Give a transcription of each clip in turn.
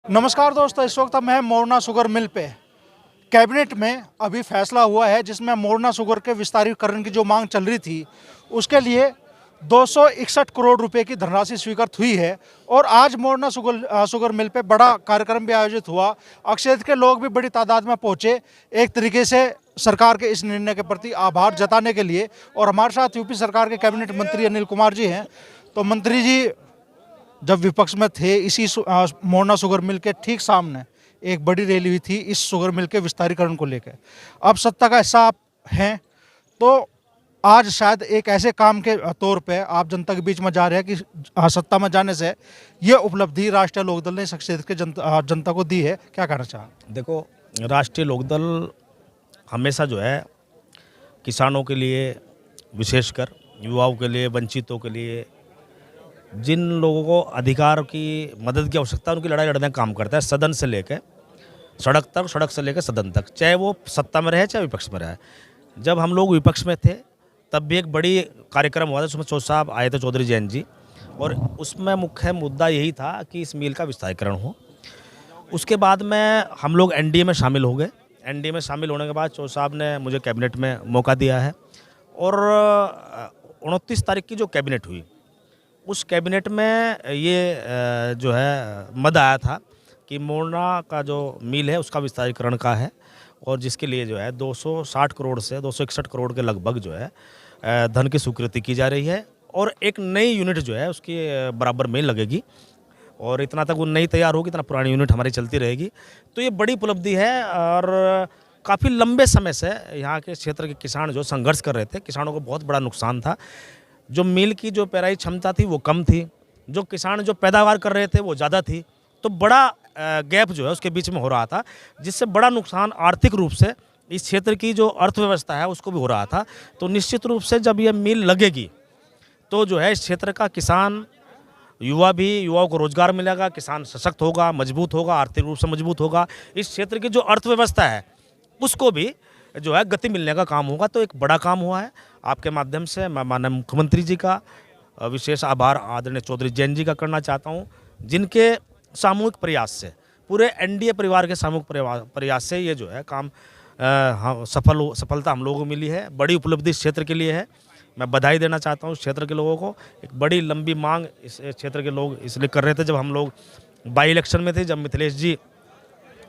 नमस्कार दोस्तों, इस वक्त हम हैं मोरना शुगर मिल पे। कैबिनेट में अभी फैसला हुआ है जिसमें मोरना शुगर के विस्तारीकरण की जो मांग चल रही थी उसके लिए 261 करोड़ रुपए की धनराशि स्वीकृत हुई है। और आज मोरना शुगर मिल पे बड़ा कार्यक्रम भी आयोजित हुआ। क्षेत्र के लोग भी बड़ी तादाद में पहुंचे, एक तरीके से सरकार के इस निर्णय के प्रति आभार जताने के लिए। और हमारे साथ यूपी सरकार के कैबिनेट मंत्री अनिल कुमार जी हैं। तो मंत्री जी, जब विपक्ष में थे, इसी मोरना शुगर मिल के ठीक सामने एक बड़ी रैली हुई थी इस शुगर मिल के विस्तारीकरण को लेकर। अब सत्ता का हिस्सा आप हैं, तो आज शायद एक ऐसे काम के तौर पे आप जनता के बीच में जा रहे हैं कि सत्ता में जाने से ये उपलब्धि राष्ट्रीय लोकदल ने इस क्षेत्र के जनता को दी है। क्या कहना चाहें? देखो, राष्ट्रीय लोकदल हमेशा जो है किसानों के लिए, विशेषकर युवाओं के लिए, वंचितों के लिए, जिन लोगों को अधिकार की मदद की आवश्यकता है, उनकी लड़ाई लड़ने का काम करता है। सदन से लेकर सड़क तक, सड़क से लेकर सदन तक, चाहे वो सत्ता में रहे चाहे विपक्ष में रहे। जब हम लोग विपक्ष में थे तब भी एक बड़ी कार्यक्रम हुआ था, उसमें चौधरी साहब आए थे, चौधरी जयंत जी, और उसमें मुख्य मुद्दा यही था कि इस मिल का विस्तारीकरण हो। उसके बाद में हम लोग एनडीए में शामिल हो गए। एनडीए में शामिल होने के बाद चौधरी साहब ने मुझे कैबिनेट में मौका दिया है। और 29 तारीख की जो कैबिनेट हुई, उस कैबिनेट में ये जो है मद आया था कि मोरना का जो मिल है उसका विस्तारीकरण का है, और जिसके लिए जो है 260 करोड़ से 261 करोड़ के लगभग जो है धन की स्वीकृति की जा रही है। और एक नई यूनिट जो है उसकी बराबर में लगेगी, और इतना तक वो नई तैयार होगी, इतना पुरानी यूनिट हमारी चलती रहेगी। तो ये बड़ी उपलब्धि है। और काफ़ी लंबे समय से यहाँ के क्षेत्र के किसान जो संघर्ष कर रहे थे, किसानों को बहुत बड़ा नुकसान था। जो मिल की जो पेराई क्षमता थी वो कम थी, जो किसान जो पैदावार कर रहे थे वो ज़्यादा थी। तो बड़ा गैप जो है उसके बीच में हो रहा था, जिससे बड़ा नुकसान आर्थिक रूप से इस क्षेत्र की जो अर्थव्यवस्था है उसको भी हो रहा था। तो निश्चित रूप से जब ये मिल लगेगी तो जो है इस क्षेत्र का किसान, युवाओं को रोजगार मिलेगा, किसान सशक्त होगा, मजबूत होगा, आर्थिक रूप से मजबूत होगा। इस क्षेत्र की जो अर्थव्यवस्था है उसको भी जो है गति मिलने का काम होगा। तो एक बड़ा काम हुआ है। आपके माध्यम से मैं माननीय मुख्यमंत्री जी का विशेष आभार आदरणीय चौधरी जयंत जी का करना चाहता हूं, जिनके सामूहिक प्रयास से, पूरे एनडीए परिवार के सामूहिक प्रयास से ये जो है काम सफलता हम लोगों को मिली है। बड़ी उपलब्धि इस क्षेत्र के लिए है। मैं बधाई देना चाहता हूँ इस क्षेत्र के लोगों को। एक बड़ी लंबी मांग इस क्षेत्र के लोग इसलिए कर रहे थे। जब हम लोग बाई इलेक्शन में थे, जब मिथिलेश जी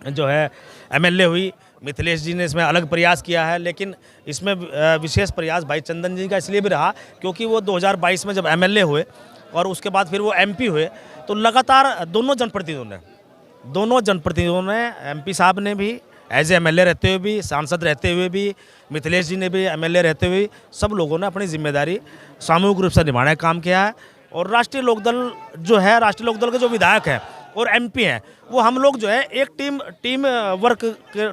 जो है एमएलए हुई, मिथिलेश जी ने इसमें अलग प्रयास किया है, लेकिन इसमें विशेष प्रयास भाई चंदन जी का इसलिए भी रहा क्योंकि वो 2022 में जब एमएलए हुए और उसके बाद फिर वो एमपी हुए, तो लगातार दोनों जनप्रतिनिधियों ने एमपी साहब ने भी एज एमएलए रहते हुए भी, सांसद रहते हुए भी, मिथिलेश जी ने भी एमएलए रहते हुए, सब लोगों ने अपनी जिम्मेदारी सामूहिक रूप से निभाने का काम किया है। और राष्ट्रीय लोकदल जो है, राष्ट्रीय लोकदल के जो विधायक हैं और एमपी हैं, वो हम लोग जो है एक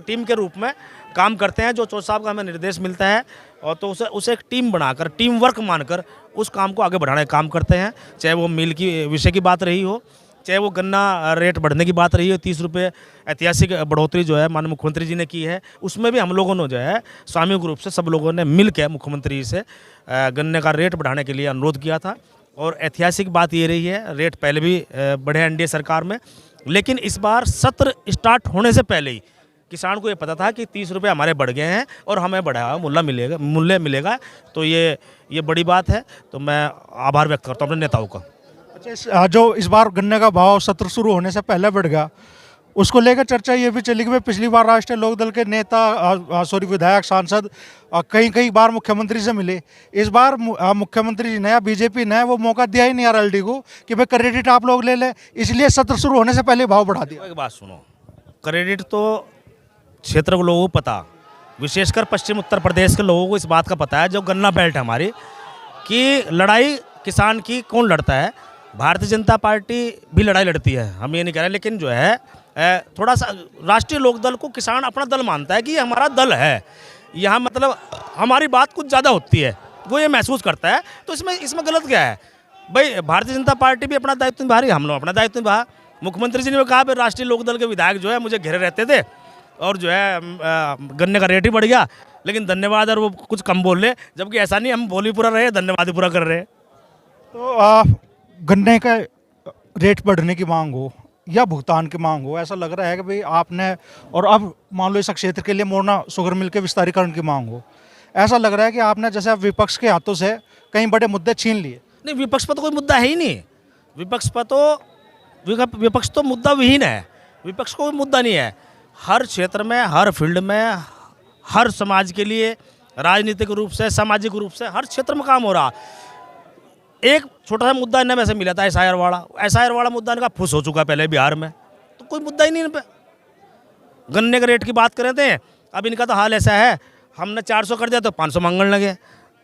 टीम के रूप में काम करते हैं। जो चौधरी साहब का हमें निर्देश मिलता है और तो उसे एक टीम बनाकर, टीम वर्क मानकर उस काम को आगे बढ़ाने का काम करते हैं। चाहे वो मिल की विषय की बात रही हो, चाहे वो गन्ना रेट बढ़ने की बात रही हो, 30 रुपये ऐतिहासिक बढ़ोतरी जो है माननीय मुख्यमंत्री जी ने की है, उसमें भी हम लोगों ने जो है सामूहिक रूप से सब लोगों ने मिल के मुख्यमंत्री से गन्ने का रेट बढ़ाने के लिए अनुरोध किया था। और ऐतिहासिक बात ये रही है, रेट पहले भी बढ़े एनडीए सरकार में, लेकिन इस बार सत्र स्टार्ट होने से पहले ही किसान को ये पता था कि 30 रुपये हमारे बढ़ गए हैं और हमें बढ़ा हुआ मूल्य मिलेगा। तो ये बड़ी बात है। तो मैं आभार व्यक्त करता हूँ अपने नेताओं का। अच्छा, जो इस बार गन्ने का भाव सत्र शुरू होने से पहले बढ़ गया, उसको लेकर चर्चा ये भी चली कि पिछली बार राष्ट्रीय लोकदल के नेता विधायक, सांसद कई बार मुख्यमंत्री से मिले। इस बार मुख्यमंत्री जी नया, बीजेपी ने वो मौका दिया ही नहीं आरएलडी को कि भाई क्रेडिट आप लोग ले ले, इसलिए सत्र शुरू होने से पहले भाव बढ़ा दिया। एक बात सुनो, क्रेडिट तो क्षेत्र के लोगों को पता, विशेषकर पश्चिम उत्तर प्रदेश के लोगों को इस बात का पता है, जो गन्ना बेल्ट है हमारी, कि लड़ाई किसान की कौन लड़ता है। भारतीय जनता पार्टी भी लड़ाई लड़ती है, हम ये नहीं कह रहे, लेकिन जो है थोड़ा सा राष्ट्रीय लोकदल को किसान अपना दल मानता है कि ये हमारा दल है, यहाँ मतलब हमारी बात कुछ ज़्यादा होती है, वो ये महसूस करता है। तो इसमें गलत क्या है भाई? भारतीय जनता पार्टी भी अपना दायित्व निभा रही है, हम लोग अपना दायित्व निभा। मुख्यमंत्री जी ने कहा भाई राष्ट्रीय लोकदल के विधायक जो है मुझे घेरे रहते थे और जो है गन्ने का रेट ही बढ़ गया, लेकिन धन्यवाद और वो कुछ कम बोल रहे, जबकि ऐसा नहीं, हम बोल ही पूरा रहे, धन्यवाद ही पूरा कर रहे हैं। तो गन्ने का रेट बढ़ने की मांग हो, या भुगतान की मांग हो। ऐसा लग रहा है कि भाई आपने, और अब मान लो इस क्षेत्र के लिए मोरना शुगर मिल के विस्तारीकरण की मांग हो, ऐसा लग रहा है कि आपने जैसे विपक्ष के हाथों से कई बड़े मुद्दे छीन लिए। नहीं, विपक्ष पर तो कोई मुद्दा है ही नहीं। विपक्ष पर तो विपक्ष तो मुद्दा विहीन है। विपक्ष को कोई मुद्दा नहीं है। हर क्षेत्र में, हर फील्ड में, हर समाज के लिए राजनीतिक रूप से, सामाजिक रूप से हर क्षेत्र में काम हो रहा। एक छोटा सा मुद्दा इन्हें वैसे मिला था SIR वाला मुद्दा इनका फुस हो चुका है पहले बिहार में, तो कोई मुद्दा ही नहीं इन पे। गन्ने के रेट की बात कर रहे थे, अब इनका तो हाल ऐसा है, हमने 400 कर दिया तो 500 मांगने लगे,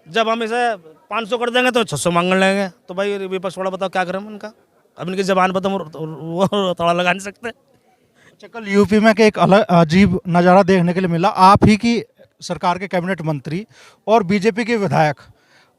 जब हम इसे 500 कर देंगे तो 600 मांगने लगेंगे। तो भाई विपक्ष वाला बताओ क्या करें उनका। अब इनकी जबान पर तो वो तड़ा लगा नहीं सकते। अच्छा, कल यूपी में एक अलग अजीब नज़ारा देखने के लिए मिला। आप ही की सरकार के कैबिनेट मंत्री और बीजेपी के विधायक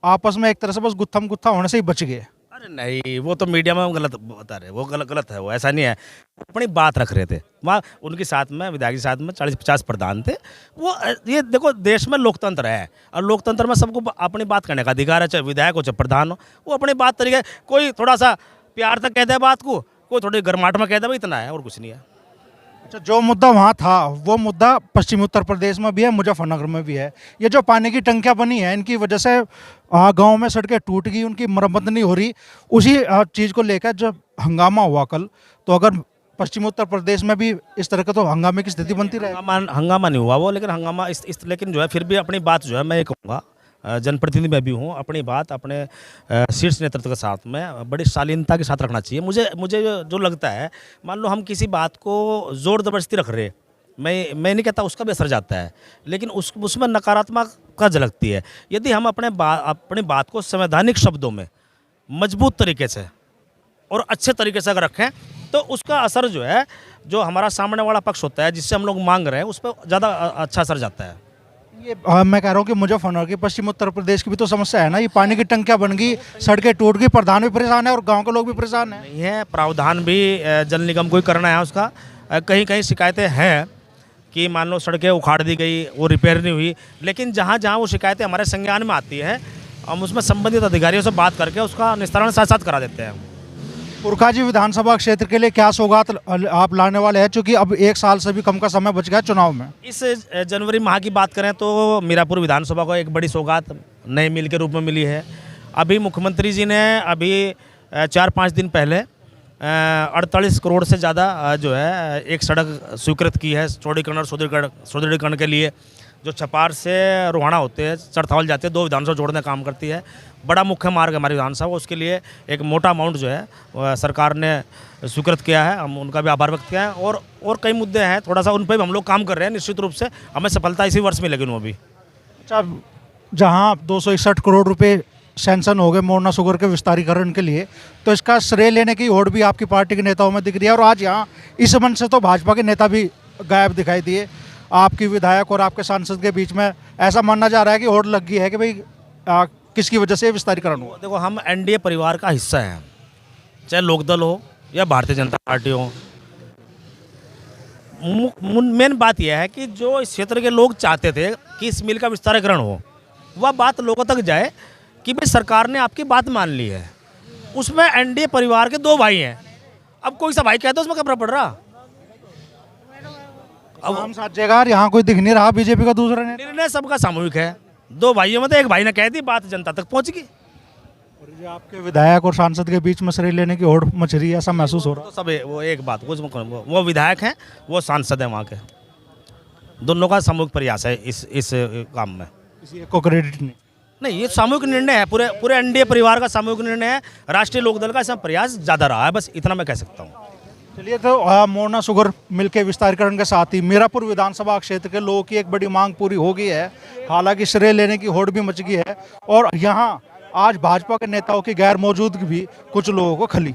आपस में एक तरह से बस गुत्थम गुत्था होने से ही बच गए। अरे नहीं, वो तो मीडिया में गलत बता रहे, वो गलत है, वो ऐसा नहीं है। अपनी बात रख रहे थे वहाँ, उनके साथ में, विधायक के साथ में 40-50 प्रधान थे। वो ये देखो, देश में लोकतंत्र है और लोकतंत्र में सबको अपनी बात करने का अधिकार है, चाहे विधायक हो चाहे प्रधान हो। वो अपनी बात तरीके, कोई थोड़ा सा प्यार तक कह दे बात को, कोई थोड़ी गर्माहट में कह दे, इतना है और कुछ नहीं है। अच्छा, जो मुद्दा वहाँ था वो मुद्दा पश्चिमी उत्तर प्रदेश में भी है, मुजफ्फरनगर में भी है। ये जो पानी की टंकियाँ बनी हैं, इनकी वजह से गांव में सड़कें टूट गई, उनकी मरम्मत नहीं हो रही। उसी चीज़ को लेकर जब हंगामा हुआ कल, तो अगर पश्चिमी उत्तर प्रदेश में भी इस तरह का तो हंगामे की स्थिति बनती रहे। हंगामा नहीं हुआ वो, लेकिन हंगामा लेकिन जो है फिर भी अपनी बात जो है, मैं ये कहूँगा, जनप्रतिनिधि मैं भी हूँ, अपनी बात अपने शीर्ष नेतृत्व के साथ में बड़ी शालीनता के साथ रखना चाहिए। मुझे जो लगता है, मान लो हम किसी बात को जोर जबरदस्ती रख रहे, मैं नहीं कहता उसका भी असर जाता है, लेकिन उसमें नकारात्मकता झलकती है। यदि हम अपनी बात को संवैधानिक शब्दों में मजबूत तरीके से और अच्छे तरीके से अगर रखें, तो उसका असर जो है, जो हमारा सामने वाला पक्ष होता है, जिससे हम लोग मांग रहे हैं, उस पर ज़्यादा अच्छा असर जाता है। ये मैं कह रहा हूँ कि मुजफ्फरनगर की, पश्चिम उत्तर प्रदेश की भी तो समस्या है ना। ये पानी की टंकियाँ बन गई, सड़कें टूट गई, प्रधान भी परेशान है और गांव के लोग भी परेशान हैं। नहीं है, प्रावधान भी जल निगम को ही करना है उसका। कहीं कहीं शिकायतें हैं कि मान लो सड़कें उखाड़ दी गई, वो रिपेयर नहीं हुई, लेकिन जहाँ जहाँ वो शिकायतें हमारे संज्ञान में आती है, हम उसमें संबंधित अधिकारियों से बात करके उसका निस्तारण साथ साथ करा देते हैं। पुरकाजी विधानसभा क्षेत्र के लिए क्या सौगात आप लाने वाले हैं, चूँकि अब 1 साल से भी कम का समय बच गया चुनाव में? इस जनवरी माह की बात करें तो मीरापुर विधानसभा को एक बड़ी सौगात नए मिल के रूप में मिली है। अभी मुख्यमंत्री जी ने अभी 4-5 दिन पहले 48 करोड़ से ज़्यादा जो है एक सड़क स्वीकृत की है, चौड़ीकरण और सुदृढ़ीकरण के लिए, जो छपार से रोहाना होते हैं, चरथावल जाते हैं, 2 विधानसभा जोड़ने का काम करती है। बड़ा मुख्य मार्ग है हमारी विधानसभा, उसके लिए एक मोटा अमाउंट जो है सरकार ने स्वीकृत किया है, हम उनका भी आभार व्यक्त किया है। और कई मुद्दे हैं, थोड़ा सा उन पर भी हम लोग काम कर रहे हैं। निश्चित रूप से हमें सफलता इसी वर्ष मिलेगी वो भी। अच्छा, जहाँ 261 करोड़ रुपए सैंक्शन हो गए मोरना शुगर के विस्तारीकरण के लिए, तो इसका श्रेय लेने की होड़ भी आपकी पार्टी के नेताओं में दिख रही है। और आज यहाँ इस मंच से तो भाजपा के नेता भी गायब दिखाई दिए। आपकी विधायक और आपके सांसद के बीच में ऐसा मानना जा रहा है कि होड़ लग गई है कि भाई किसकी वजह से विस्तारीकरण हुआ। देखो, हम NDA परिवार का हिस्सा हैं, चाहे लोकदल हो या भारतीय जनता पार्टी हो। मेन बात यह है कि जो इस क्षेत्र के लोग चाहते थे कि इस मिल का विस्तारीकरण हो, वह बात लोगों तक जाए कि भाई सरकार ने आपकी बात मान ली है। उसमें NDA परिवार के 2 भाई हैं, अब कोई सा भाई कहता है उसमें क्या फर्क पड़ रहा। अब हम साथ जगह यहाँ कोई दिख नहीं रहा बीजेपी का दूसरा निर्णय सबका सामूहिक है। 2 भाइयों में तो एक भाई ने कह दी, बात जनता तक पहुंच गई। और ये आपके विधायक और सांसद के बीच में श्रेय लेने की होड़ मच रही है, ऐसा महसूस हो रहा है। तो सब वो एक बात, वो विधायक हैं, वो सांसद हैं वहाँ के, दोनों का सामूहिक प्रयास है इस काम में। किसी एक को क्रेडिट नहीं, ये सामूहिक निर्णय है, पूरे NDA परिवार का सामूहिक निर्णय है। राष्ट्रीय लोकदल का इसमें प्रयास ज़्यादा रहा है, बस इतना मैं कह सकता हूँ। चलिए, तो मोरना शुगर मिल के विस्तारीकरण के साथ ही मीरापुर विधानसभा क्षेत्र के लोगों की एक बड़ी मांग पूरी हो गई है। हालांकि श्रेय लेने की होड़ भी मच गई है और यहाँ आज भाजपा के नेताओं की गैर मौजूदगी भी कुछ लोगों को खली।